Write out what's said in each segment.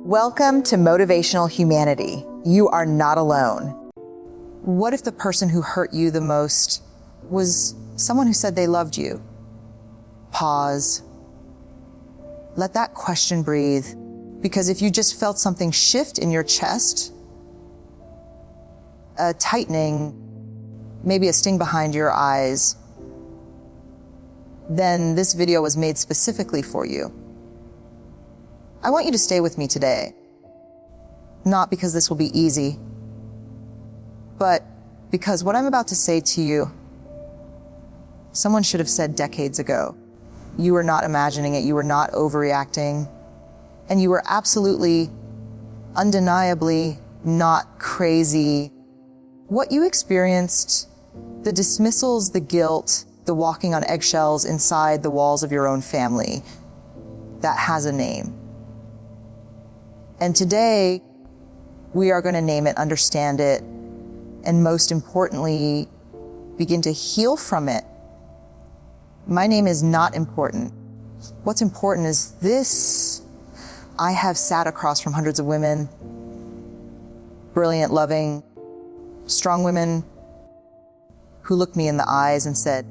Welcome to Motivational Humanity. You are not alone. What if the person who hurt you the most was someone who said they loved you? Pause. Let that question breathe, because if you just felt something shift in your chest, a tightening, maybe a sting behind your eyes, then this video was made specifically for you. I want you to stay with me today, not because this will be easy, but because what I'm about to say to you, someone should have said decades ago. You were not imagining it, you were not overreacting, and you were absolutely, undeniably not crazy. What you experienced, the dismissals, the guilt, the walking on eggshells inside the walls of your own family, that has a name. And today, we are going to name it, understand it, and most importantly, begin to heal from it. My name is not important. What's important is this. I have sat across from hundreds of women, brilliant, loving, strong women who looked me in the eyes and said,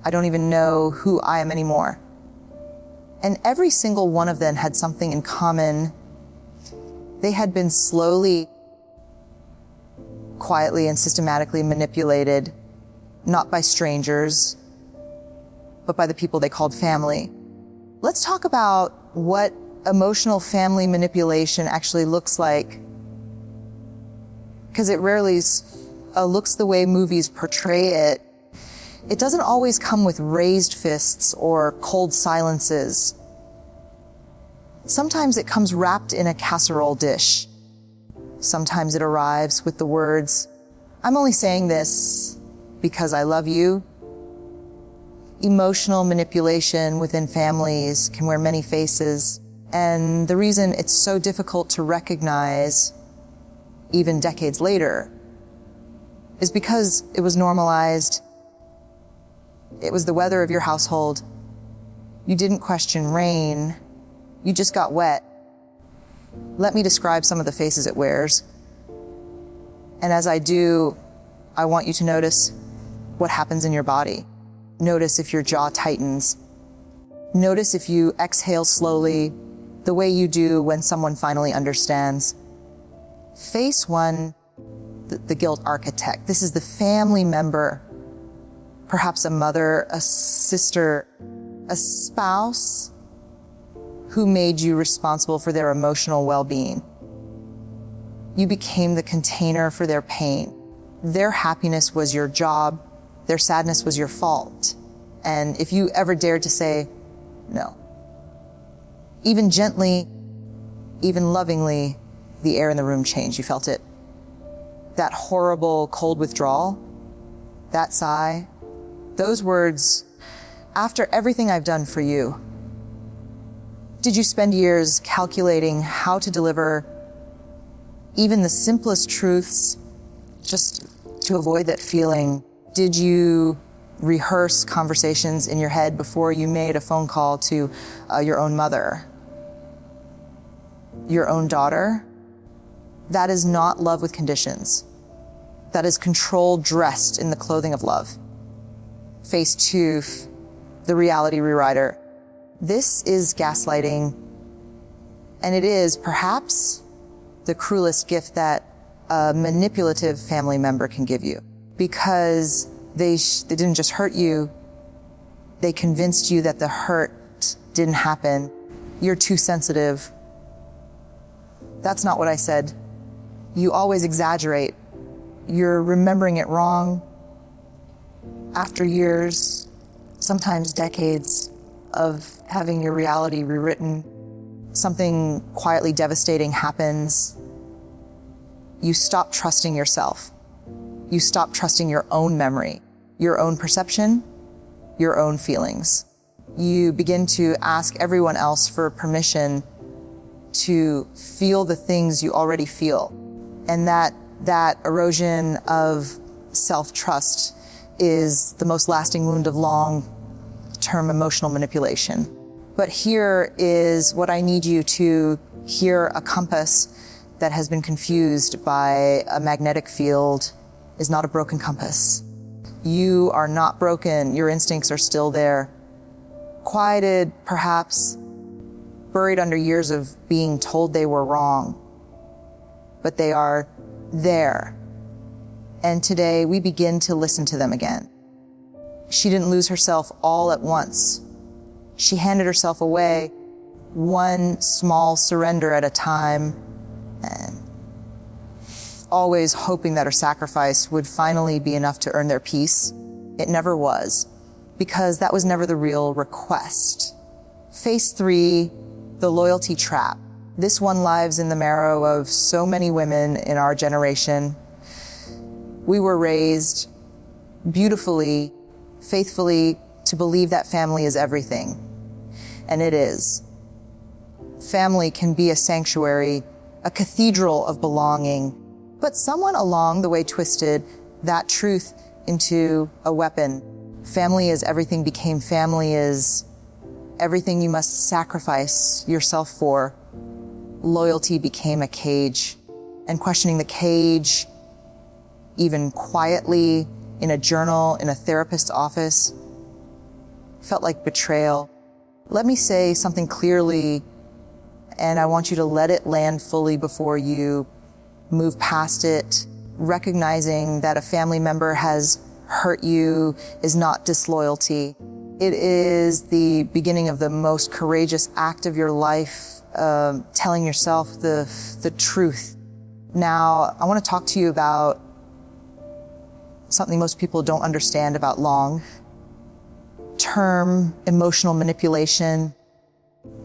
I don't even know who I am anymore. And every single one of them had something in common. They had been slowly, quietly, and systematically manipulated, not by strangers, but by the people they called family. Let's talk about what emotional family manipulation actually looks like, because it rarely looks the way movies portray it. It doesn't always come with raised fists or cold silences. Sometimes it comes wrapped in a casserole dish. Sometimes it arrives with the words, I'm only saying this because I love you. Emotional manipulation within families can wear many faces. And the reason it's so difficult to recognize, even decades later, is because it was normalized. It was the weather of your household. You didn't question rain. You just got wet. Let me describe some of the faces it wears. And as I do, I want you to notice what happens in your body. Notice if your jaw tightens. Notice if you exhale slowly, the way you do when someone finally understands. Face one, the guilt architect. This is the family member, perhaps a mother, a sister, a spouse who made you responsible for their emotional well-being. You became the container for their pain. Their happiness was your job. Their sadness was your fault. And if you ever dared to say no, even gently, even lovingly, the air in the room changed. You felt it. That horrible cold withdrawal, that sigh, those words, after everything I've done for you, did you spend years calculating how to deliver even the simplest truths just to avoid that feeling? Did you rehearse conversations in your head before you made a phone call to your own mother, your own daughter? That is not love with conditions. That is control dressed in the clothing of love. Phase two, the reality rewriter. This is gaslighting, and it is perhaps the cruelest gift that a manipulative family member can give you, because they didn't just hurt you, they convinced you that the hurt didn't happen. You're too sensitive. That's not what I said. You always exaggerate. You're remembering it wrong. After years, sometimes decades of having your reality rewritten, something quietly devastating happens. You stop trusting yourself. You stop trusting your own memory, your own perception, your own feelings. You begin to ask everyone else for permission to feel the things you already feel. And that erosion of self-trust is the most lasting wound of long-term emotional manipulation. But here is what I need you to Here, a compass that has been confused by a magnetic field is not a broken compass. You are not broken. Your instincts are still there. Quieted, perhaps, buried under years of being told they were wrong. But they are there. And today we begin to listen to them again. She didn't lose herself all at once. She handed herself away, one small surrender at a time, and always hoping that her sacrifice would finally be enough to earn their peace. It never was, because that was never the real request. Phase 3, the loyalty trap. This one lives in the marrow of so many women in our generation. We were raised beautifully, faithfully, to believe that family is everything. And it is. Family can be a sanctuary, a cathedral of belonging, but someone along the way twisted that truth into a weapon. Family is everything became family is everything you must sacrifice yourself for. Loyalty became a cage, and questioning the cage, even quietly, in a journal, in a therapist's office, felt like betrayal. Let me say something clearly, and I want you to let it land fully before you move past it. Recognizing that a family member has hurt you is not disloyalty. It is the beginning of the most courageous act of your life, telling yourself the truth. Now, I want to talk to you about something most people don't understand about long-term emotional manipulation.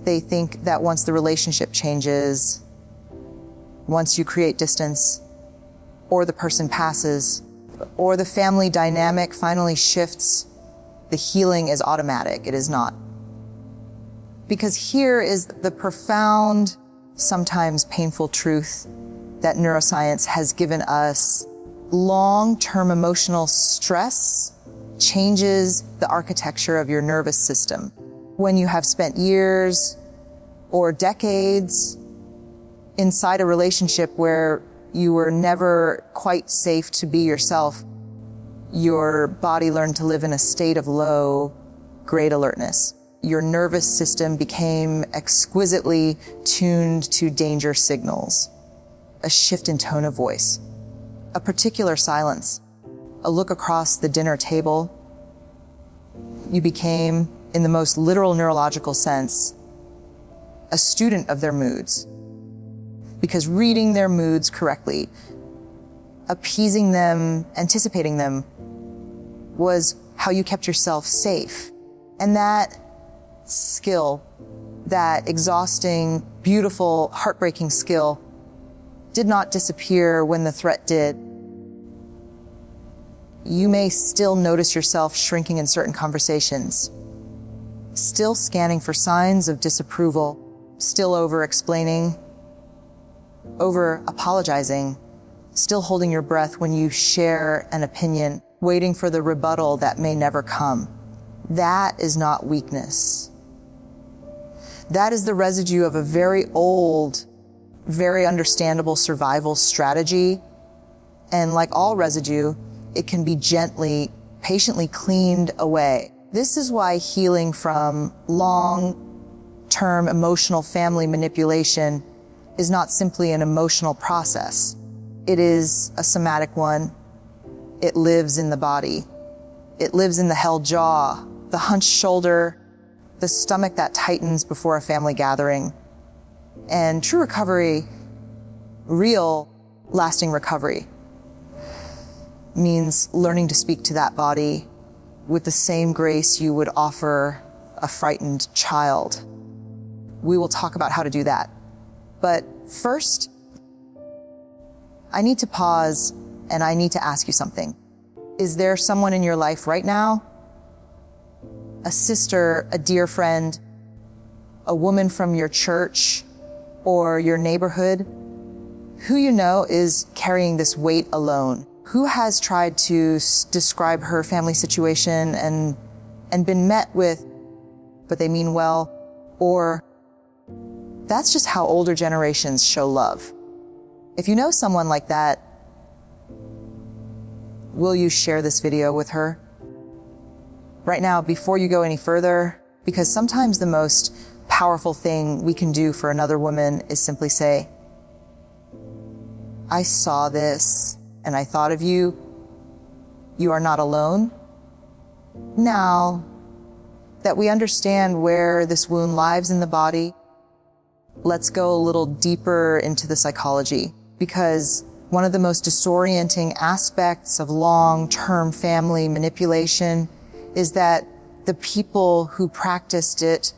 They think that once the relationship changes, once you create distance, or the person passes, or the family dynamic finally shifts, the healing is automatic. It is not. Because here is the profound, sometimes painful truth that neuroscience has given us. Long-term emotional stress changes the architecture of your nervous system. When you have spent years or decades inside a relationship where you were never quite safe to be yourself, your body learned to live in a state of low-grade alertness. Your nervous system became exquisitely tuned to danger signals, a shift in tone of voice, a particular silence, a look across the dinner table. You became, in the most literal neurological sense, a student of their moods. Because reading their moods correctly, appeasing them, anticipating them, was how you kept yourself safe. And that skill, that exhausting, beautiful, heartbreaking skill, did not disappear when the threat did. You may still notice yourself shrinking in certain conversations, still scanning for signs of disapproval, still over-explaining, over-apologizing, still holding your breath when you share an opinion, waiting for the rebuttal that may never come. That is not weakness. That is the residue of a very old, very understandable survival strategy. And like all residue, it can be gently, patiently cleaned away. This is why healing from long-term emotional family manipulation is not simply an emotional process. It is a somatic one. It lives in the body. It lives in the held jaw, the hunched shoulder, the stomach that tightens before a family gathering. And true recovery, real lasting recovery, means learning to speak to that body with the same grace you would offer a frightened child. We will talk about how to do that. But first, I need to pause and I need to ask you something. Is there someone in your life right now, a sister, a dear friend, a woman from your church or your neighborhood, who you know is carrying this weight alone? Who has tried to describe her family situation and been met with, but they mean well, or That's just how older generations show love. If you know someone like that, will you share this video with her? Right now, before you go any further, because sometimes the most powerful thing we can do for another woman is simply say, I saw this and I thought of you. You are not alone. Now that we understand where this wound lies in the body, let's go a little deeper into the psychology, because one of the most disorienting aspects of long-term family manipulation is that the people who practiced it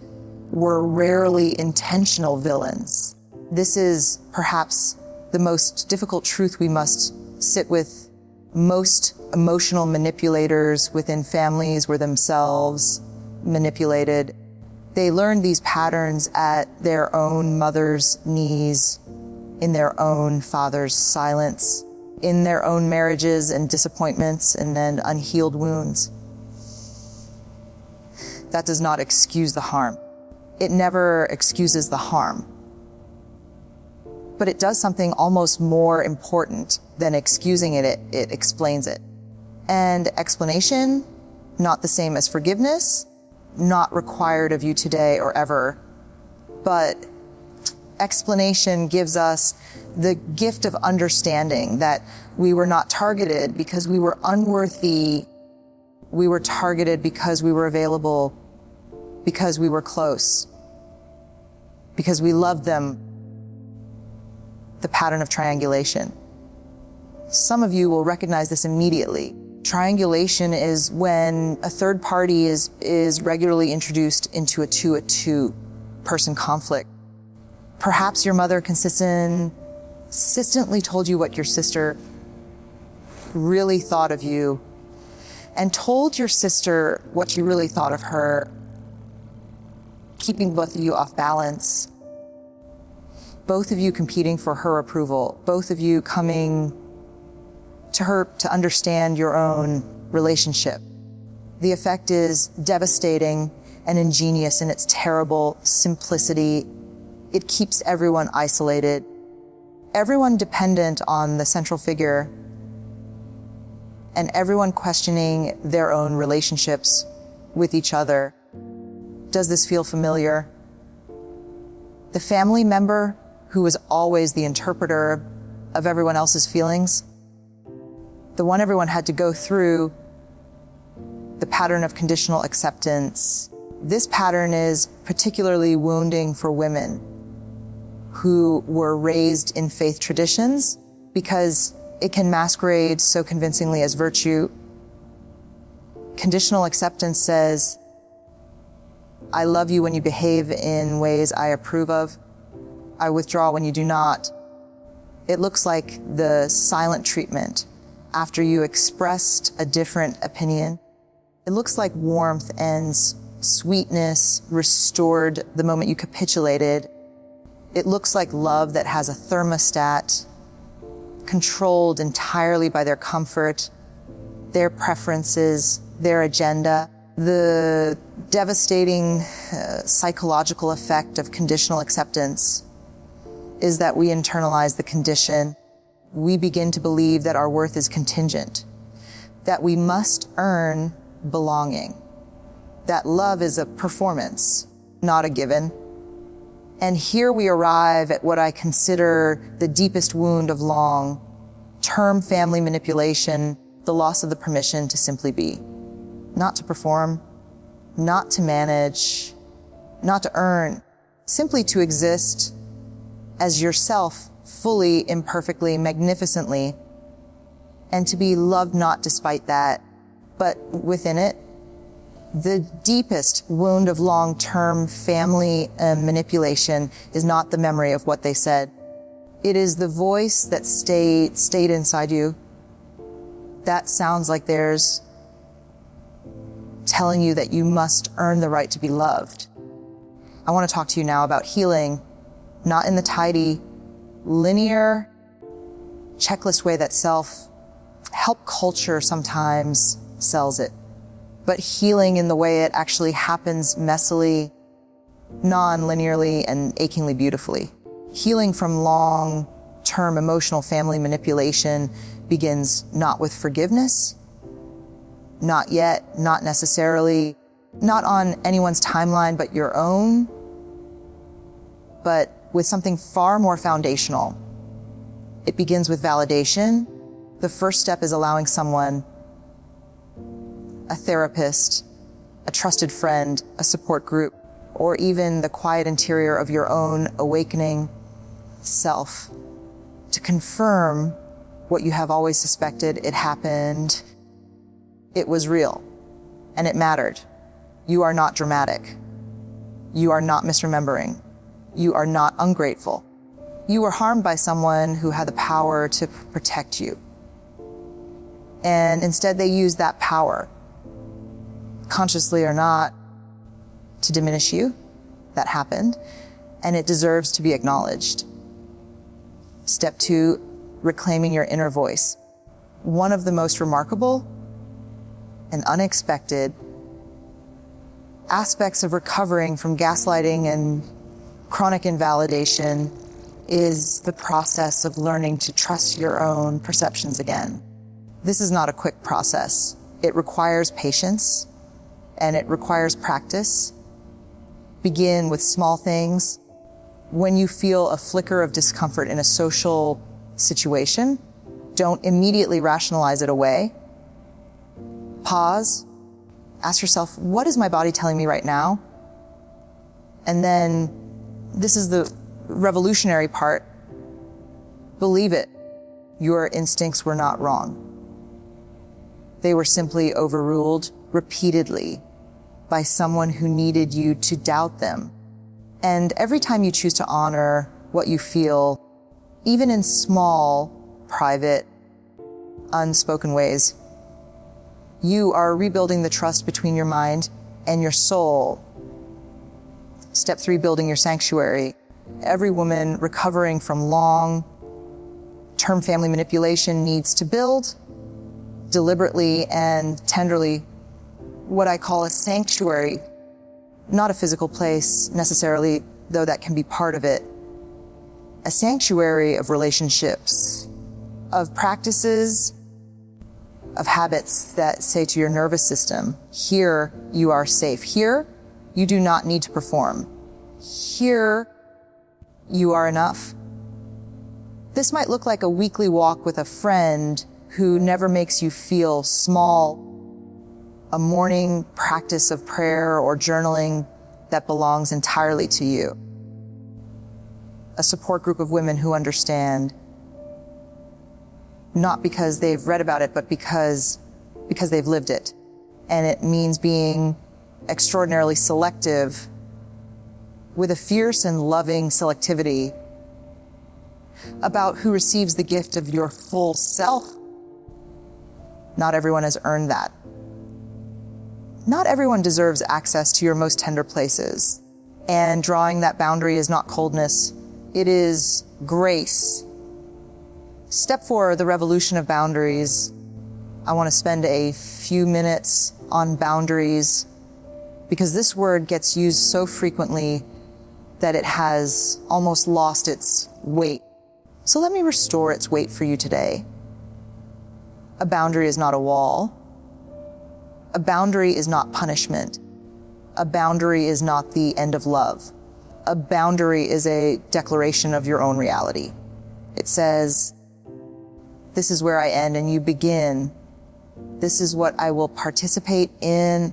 were rarely intentional villains. This is perhaps the most difficult truth we must sit with. Most emotional manipulators within families were themselves manipulated. They learned these patterns at their own mother's knees, in their own father's silence, in their own marriages and disappointments and then unhealed wounds. That does not excuse the harm. It never excuses the harm. But it does something almost more important than excusing it. It explains it. And explanation, not the same as forgiveness, not required of you today or ever. But explanation gives us the gift of understanding that we were not targeted because we were unworthy. We were targeted because we were available, because we were close, because we loved them. The pattern of triangulation. Some of you will recognize this immediately. Triangulation is when a third party is regularly introduced into a two person conflict. Perhaps your mother consistently told you what your sister really thought of you, and told your sister what you really thought of her, keeping both of you off balance. Both of you competing for her approval, both of you coming to her to understand your own relationship. The effect is devastating and ingenious in its terrible simplicity. It keeps everyone isolated, everyone dependent on the central figure, and everyone questioning their own relationships with each other. Does this feel familiar? The family member who was always the interpreter of everyone else's feelings, the one everyone had to go through, the pattern of conditional acceptance. This pattern is particularly wounding for women who were raised in faith traditions because it can masquerade so convincingly as virtue. Conditional acceptance says, I love you when you behave in ways I approve of. I withdraw when you do not. It looks like the silent treatment after you expressed a different opinion. It looks like warmth and sweetness restored the moment you capitulated. It looks like love that has a thermostat, controlled entirely by their comfort, their preferences, their agenda. The devastating psychological effect of conditional acceptance is that we internalize the condition. We begin to believe that our worth is contingent, that we must earn belonging, that love is a performance, not a given. And here we arrive at what I consider the deepest wound of long-term family manipulation, the loss of the permission to simply be, not to perform, not to manage, not to earn, simply to exist as yourself, fully, imperfectly, magnificently, and to be loved not despite that, but within it. The deepest wound of long-term family manipulation is not the memory of what they said. It is the voice that stayed inside you. That sounds like theirs, telling you that you must earn the right to be loved. I want to talk to you now about healing, not in the tidy, linear, checklist way that self-help culture sometimes sells it, but healing in the way it actually happens messily, non-linearly and achingly beautifully. Healing from long-term emotional family manipulation begins not with forgiveness, not yet, not necessarily, not on anyone's timeline but your own, but with something far more foundational. It begins with validation. The first step is allowing someone, a therapist, a trusted friend, a support group, or even the quiet interior of your own awakening self to confirm what you have always suspected. It happened. It was real, and it mattered. You are not dramatic. You are not misremembering. You are not ungrateful. You were harmed by someone who had the power to protect you. And instead they used that power, consciously or not, to diminish you. That happened, and it deserves to be acknowledged. Step 2, reclaiming your inner voice. One of the most remarkable and unexpected aspects of recovering from gaslighting and chronic invalidation is the process of learning to trust your own perceptions again. This is not a quick process. It requires patience and it requires practice. Begin with small things. When you feel a flicker of discomfort in a social situation, don't immediately rationalize it away. Pause. Ask yourself, what is my body telling me right now? And then, this is the revolutionary part. Believe it. Your instincts were not wrong. They were simply overruled repeatedly by someone who needed you to doubt them. And every time you choose to honor what you feel, even in small, private, unspoken ways, you are rebuilding the trust between your mind and your soul. Step 3, building your sanctuary. Every woman recovering from long-term family manipulation needs to build deliberately and tenderly what I call a sanctuary. Not a physical place necessarily, though that can be part of it. A sanctuary of relationships, of practices, of habits that say to your nervous system, here you are safe. Here you do not need to perform. Here you are enough. This might look like a weekly walk with a friend who never makes you feel small, a morning practice of prayer or journaling that belongs entirely to you, a support group of women who understand, not because they've read about it, but because they've lived it. And it means being extraordinarily selective with a fierce and loving selectivity about who receives the gift of your full self. Not everyone has earned that. Not everyone deserves access to your most tender places. And drawing that boundary is not coldness, it is grace. Step 4, the revolution of boundaries. I want to spend a few minutes on boundaries because this word gets used so frequently that it has almost lost its weight. So let me restore its weight for you today. A boundary is not a wall. A boundary is not punishment. A boundary is not the end of love. A boundary is a declaration of your own reality. It says, this is where I end and you begin. This is what I will participate in,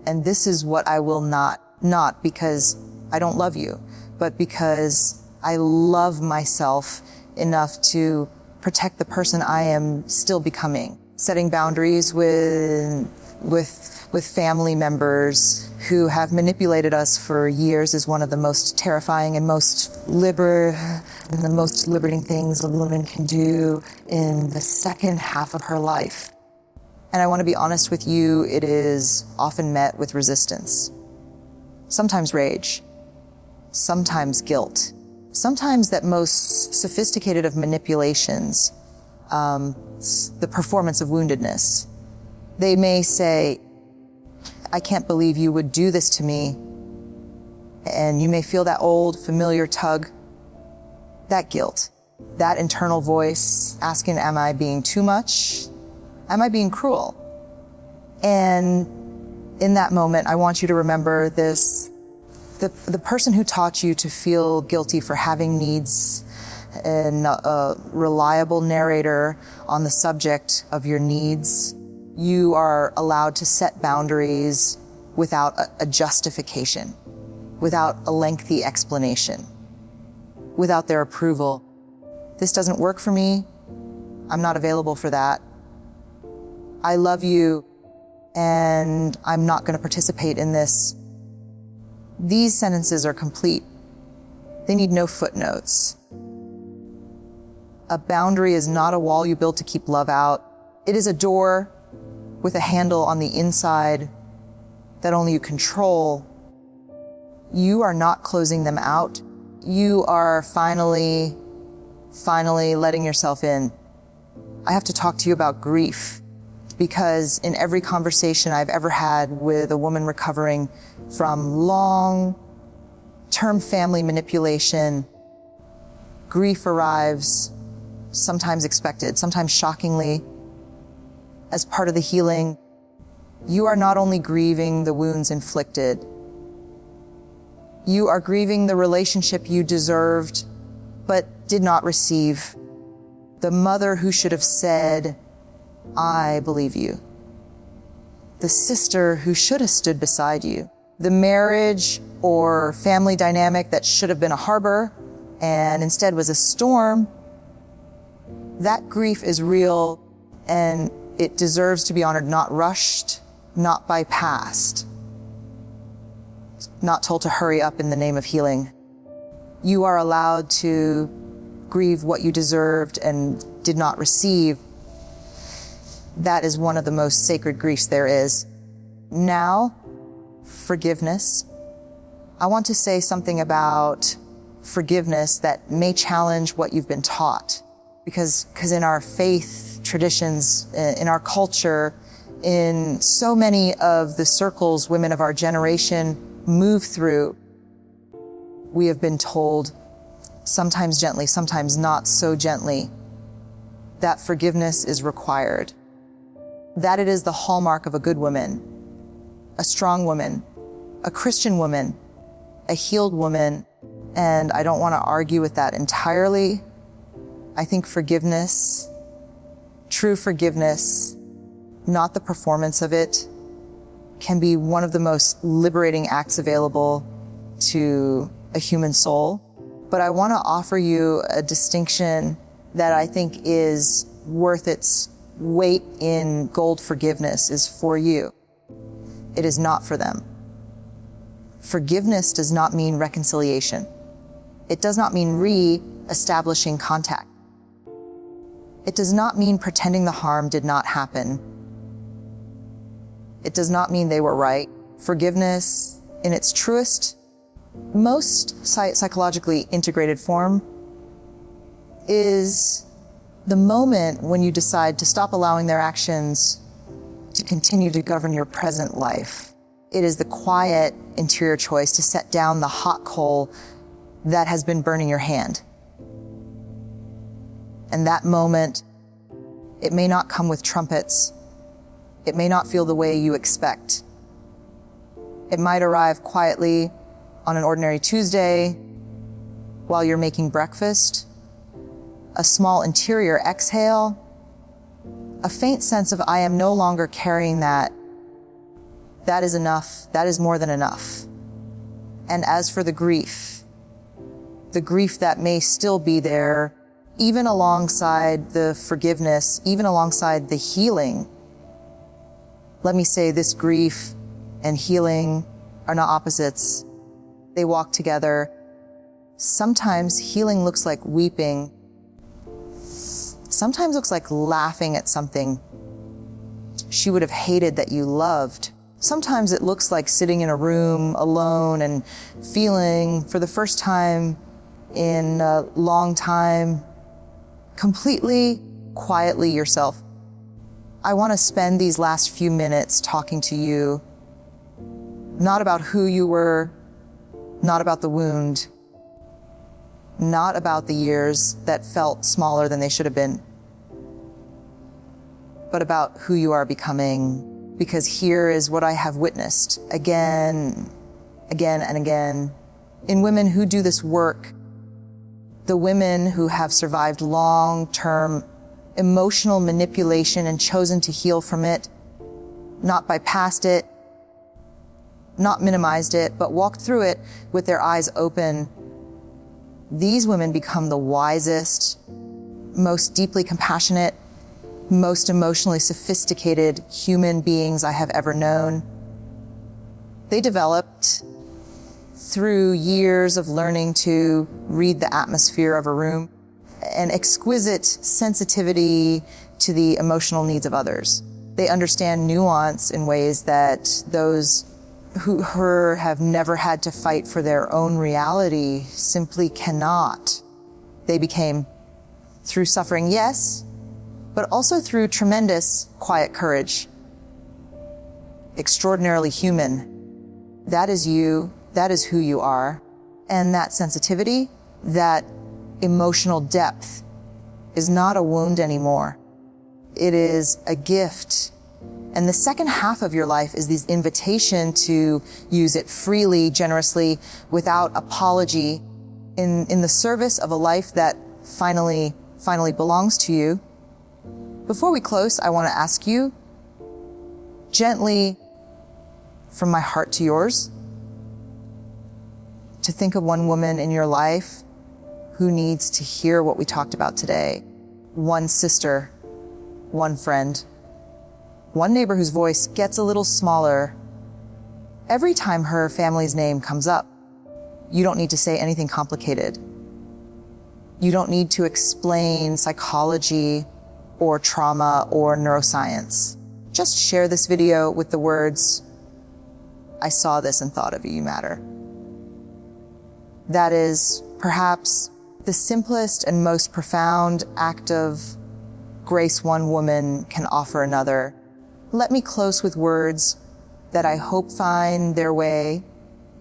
and this is what I will not. Not because I don't love you, but because I love myself enough to protect the person I am still becoming. Setting boundaries with family members who have manipulated us for years is one of the most terrifying and the most liberating things a woman can do in the second half of her life. And I want to be honest with you, it is often met with resistance. Sometimes rage, sometimes guilt, sometimes that most sophisticated of manipulations, the performance of woundedness. They may say, I can't believe you would do this to me. And you may feel that old familiar tug, that guilt, that internal voice asking, am I being too much? Am I being cruel? And in that moment, I want you to remember this. The person who taught you to feel guilty for having needs, and a reliable narrator on the subject of your needs, you are allowed to set boundaries without a justification, without a lengthy explanation, without their approval. This doesn't work for me. I'm not available for that. I love you, and I'm not going to participate in this. These sentences are complete. They need no footnotes. A boundary is not a wall you build to keep love out. It is a door with a handle on the inside that only you control. You are not closing them out. You are finally letting yourself in. I have to talk to you about grief, because in every conversation I've ever had with a woman recovering from long-term family manipulation, grief arrives, sometimes expected, sometimes shockingly, as part of the healing. You are not only grieving the wounds inflicted, you are grieving the relationship you deserved but did not receive. The mother who should have said, I believe you. The sister who should have stood beside you. The marriage or family dynamic that should have been a harbor and instead was a storm. That grief is real, and it deserves to be honored, not rushed, not bypassed, not told to hurry up in the name of healing. You are allowed to grieve what you deserved and did not receive. That is one of the most sacred griefs there is. Now, forgiveness. I want to say something about forgiveness that may challenge what you've been taught. Because in our faith traditions, in our culture, in so many of the circles women of our generation move through, we have been told, sometimes gently, sometimes not so gently, that forgiveness is required. That it is the hallmark of a good woman, a strong woman, a Christian woman, a healed woman. And I don't want to argue with that entirely. I think forgiveness, true forgiveness, not the performance of it, can be one of the most liberating acts available to a human soul. But I want to offer you a distinction that I think is worth its weight in gold. Forgiveness is for you. It is not for them. Forgiveness does not mean reconciliation. It does not mean re-establishing contact. It does not mean pretending the harm did not happen. It does not mean they were right. Forgiveness, in its truest, most psychologically integrated form, is the moment when you decide to stop allowing their actions to continue to govern your present life. It is the quiet interior choice to set down the hot coal that has been burning your hand. And that moment, it may not come with trumpets. It may not feel the way you expect. It might arrive quietly on an ordinary Tuesday while you're making breakfast. A small interior exhale, a faint sense of I am no longer carrying that. That is enough. That is more than enough. And as for the grief that may still be there, even alongside the forgiveness, even alongside the healing, let me say this: grief and healing are not opposites. They walk together. Sometimes healing looks like weeping. Sometimes looks like laughing at something she would have hated that you loved. Sometimes it looks like sitting in a room alone and feeling for the first time in a long time, completely, quietly yourself. I want to spend these last few minutes talking to you, not about who you were, not about the wound, not about the years that felt smaller than they should have been, but about who you are becoming. Because here is what I have witnessed again, and again, in women who do this work, the women who have survived long-term emotional manipulation and chosen to heal from it, not bypassed it, not minimized it, but walked through it with their eyes open. These women become the wisest, most deeply compassionate, most emotionally sophisticated human beings I have ever known. They developed through years of learning to read the atmosphere of a room, an exquisite sensitivity to the emotional needs of others. They understand nuance in ways that those who have never had to fight for their own reality simply cannot. They became, through suffering, yes, but also through tremendous quiet courage. Extraordinarily human. That is you, that is who you are. And that sensitivity, that emotional depth is not a wound anymore. It is a gift. And the second half of your life is this invitation to use it freely, generously, without apology, in the service of a life that finally belongs to you. Before we close, I want to ask you, gently, from my heart to yours, to think of one woman in your life who needs to hear what we talked about today. One sister, one friend, one neighbor whose voice gets a little smaller every time her family's name comes up. You don't need to say anything complicated. You don't need to explain psychology or trauma or neuroscience. Just share this video with the words, "I saw this and thought of you, you matter." That is perhaps the simplest and most profound act of grace one woman can offer another. Let me close with words that I hope find their way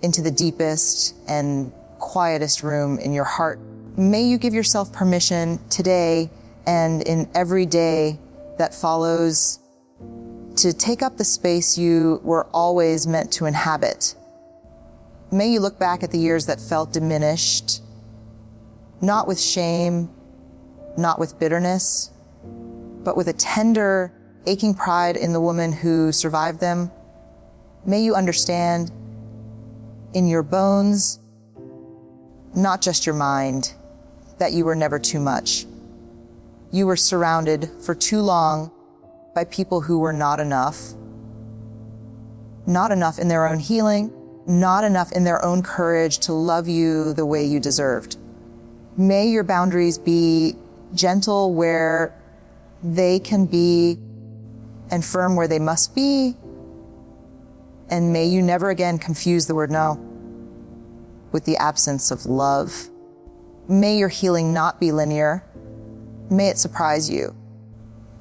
into the deepest and quietest room in your heart. May you give yourself permission today and in every day that follows to take up the space you were always meant to inhabit. May you look back at the years that felt diminished, not with shame, not with bitterness, but with a tender, aching pride in the woman who survived them. May you understand in your bones, not just your mind, that you were never too much. You were surrounded for too long by people who were not enough. Not enough in their own healing, not enough in their own courage to love you the way you deserved. May your boundaries be gentle where they can be and firm where they must be. And may you never again confuse the word no with the absence of love. May your healing not be linear. May it surprise you.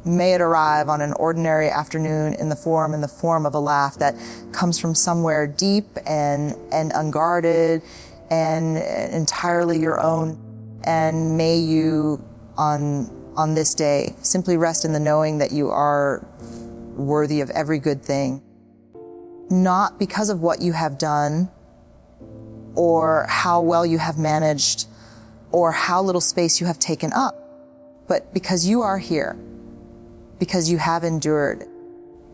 May it arrive on an ordinary afternoon in the form of a laugh that comes from somewhere deep and unguarded and entirely your own. And may you, on this day, simply rest in the knowing that you are worthy of every good thing, not because of what you have done or how well you have managed or how little space you have taken up, but because you are here, because you have endured,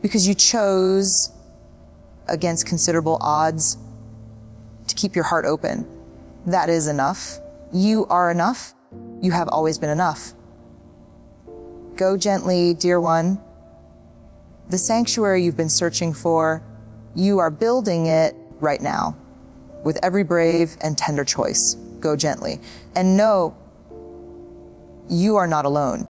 because you chose against considerable odds to keep your heart open. That is enough. You are enough. You have always been enough. Go gently, dear one. The sanctuary you've been searching for, you are building it right now with every brave and tender choice. Go gently. And know you are not alone.